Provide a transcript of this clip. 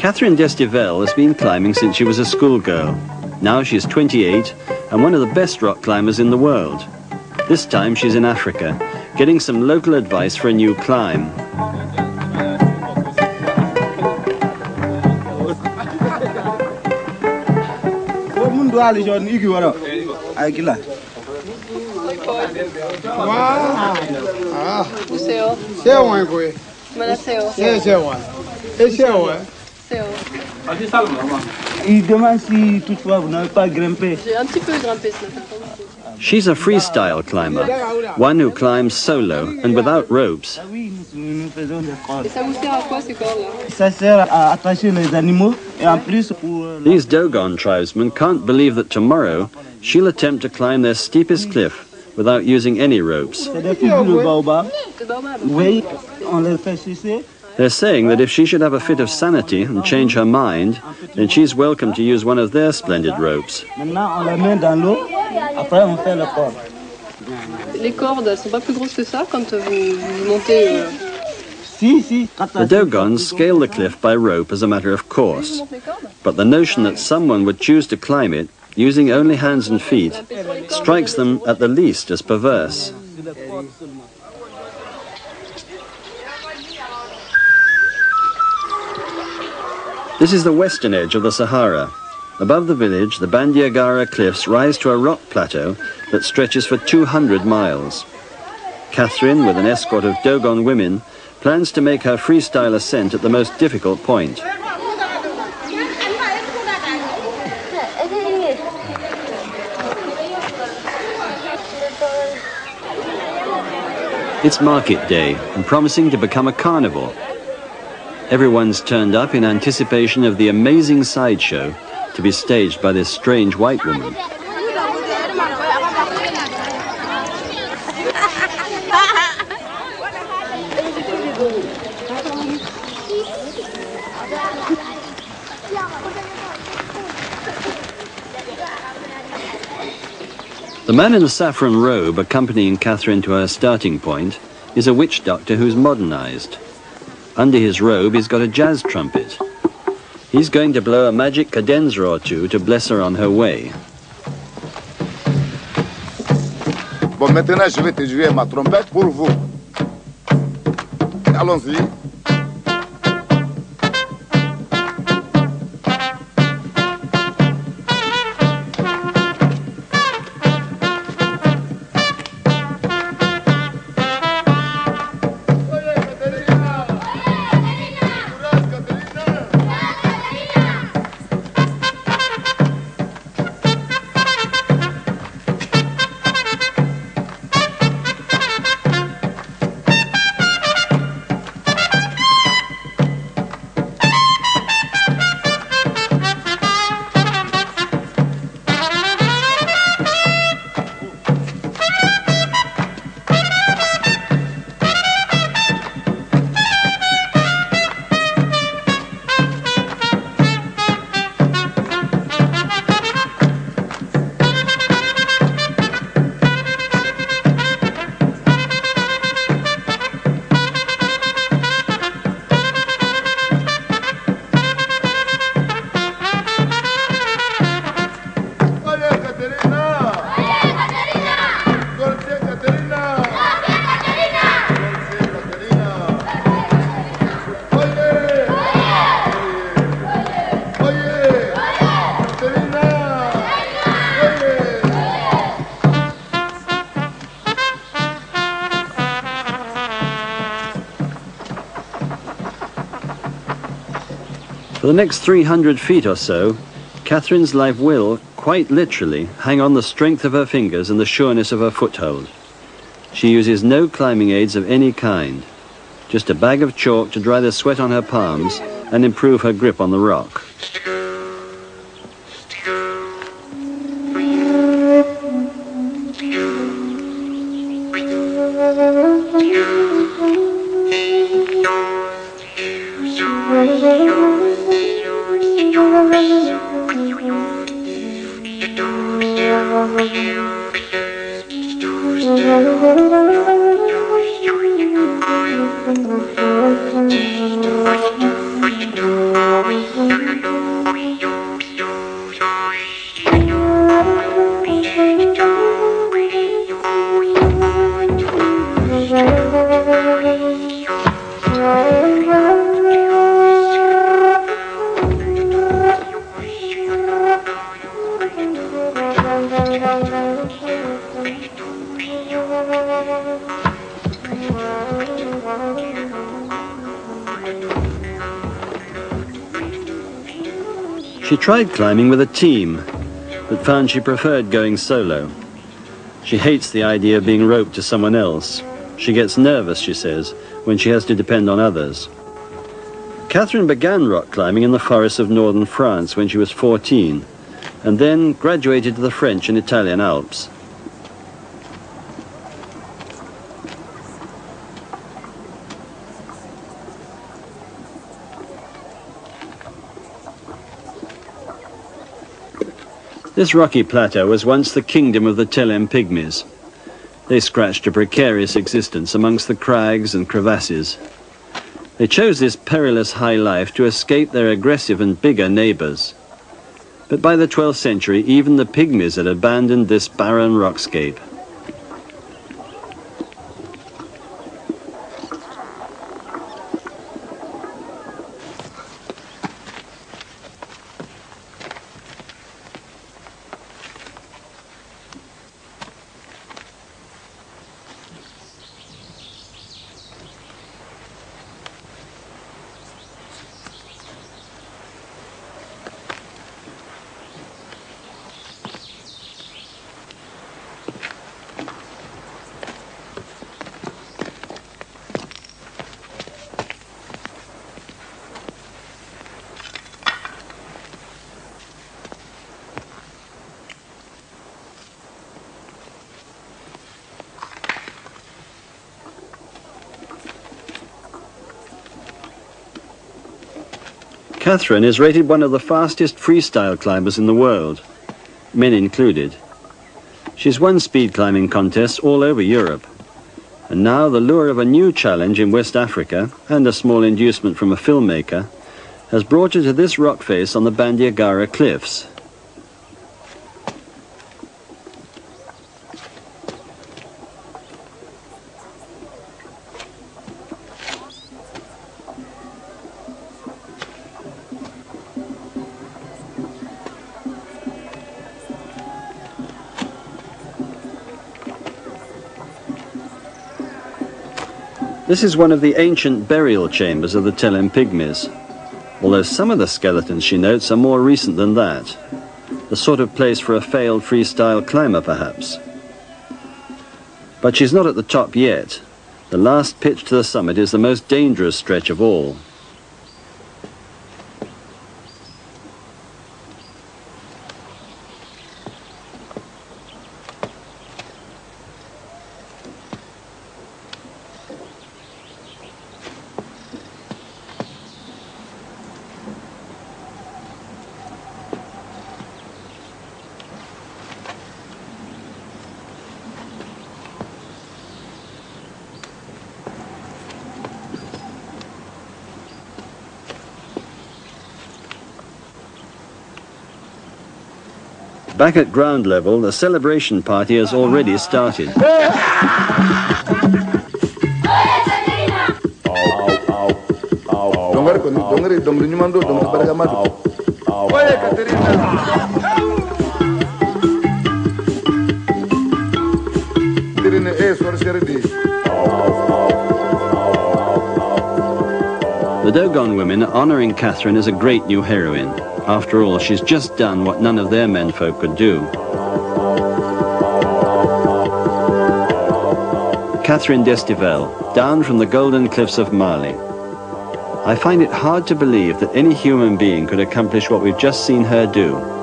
Catherine Destivelle has been climbing since she was a schoolgirl. Now she's 28 and one of the best rock climbers in the world. This time she's in Africa, getting some local advice for a new climb. Il demande si toutefois vous n'avez pas grimpé. J'ai un petit peu grimpé ce matin. She's a freestyle climber, one who climbs solo and without ropes. Et ça vous sert à quoi ces cordes là? Ça sert à attacher les animaux et en plus pour... These Dogon tribesmen can't believe that tomorrow she'll attempt to climb their steepest cliff without using any ropes. C'est des fibres de baobab. De baobab. Oui, on les fait sucer. They're saying that if she should have a fit of sanity and change her mind, then she's welcome to use one of their splendid ropes. Maintenant, on les met dans l'eau, après on fait le corps. Les cordes, elles sont pas plus grosses que ça quand vous montez. Si. The Dogons scale the cliff by rope as a matter of course, but the notion that someone would choose to climb it using only hands and feet strikes them at the least as perverse. This is the western edge of the Sahara. Above the village, the Bandiagara cliffs rise to a rock plateau that stretches for 200 miles. Catherine, with an escort of Dogon women, plans to make her freestyle ascent at the most difficult point. It's market day and promising to become a carnival. Everyone's turned up in anticipation of the amazing sideshow to be staged by this strange white woman. The man in the saffron robe accompanying Catherine to her starting point is a witch doctor who's modernized. Under his robe, he's got a jazz trumpet. He's going to blow a magic cadenza or two to bless her on her way. Bon, maintenant, je vais te jouer ma trompette pour vous. Allons-y. For the next 300 feet or so, Catherine's life will, quite literally, hang on the strength of her fingers and the sureness of her foothold. She uses no climbing aids of any kind, just a bag of chalk to dry the sweat on her palms and improve her grip on the rock. She tried climbing with a team, but found she preferred going solo. She hates the idea of being roped to someone else. She gets nervous, she says, when she has to depend on others. Catherine began rock climbing in the forests of northern France when she was 14, and then graduated to the French and Italian Alps. This rocky plateau was once the kingdom of the Tellem pygmies. They scratched a precarious existence amongst the crags and crevasses. They chose this perilous high life to escape their aggressive and bigger neighbours. But by the 12th century, even the pygmies had abandoned this barren rockscape. Catherine is rated one of the fastest freestyle climbers in the world, men included. She's won speed climbing contests all over Europe, and now the lure of a new challenge in West Africa and a small inducement from a filmmaker has brought her to this rock face on the Bandiagara cliffs. This is one of the ancient burial chambers of the Tellem pygmies, although some of the skeletons, she notes, are more recent than that. The sort of place for a failed freestyle climber, perhaps. But she's not at the top yet. The last pitch to the summit is the most dangerous stretch of all. Back at ground level, the celebration party has already started. The Dogon women are honouring Catherine as a great new heroine. After all, she's just done what none of their menfolk could do. Catherine Destivelle, down from the golden cliffs of Mali. I find it hard to believe that any human being could accomplish what we've just seen her do.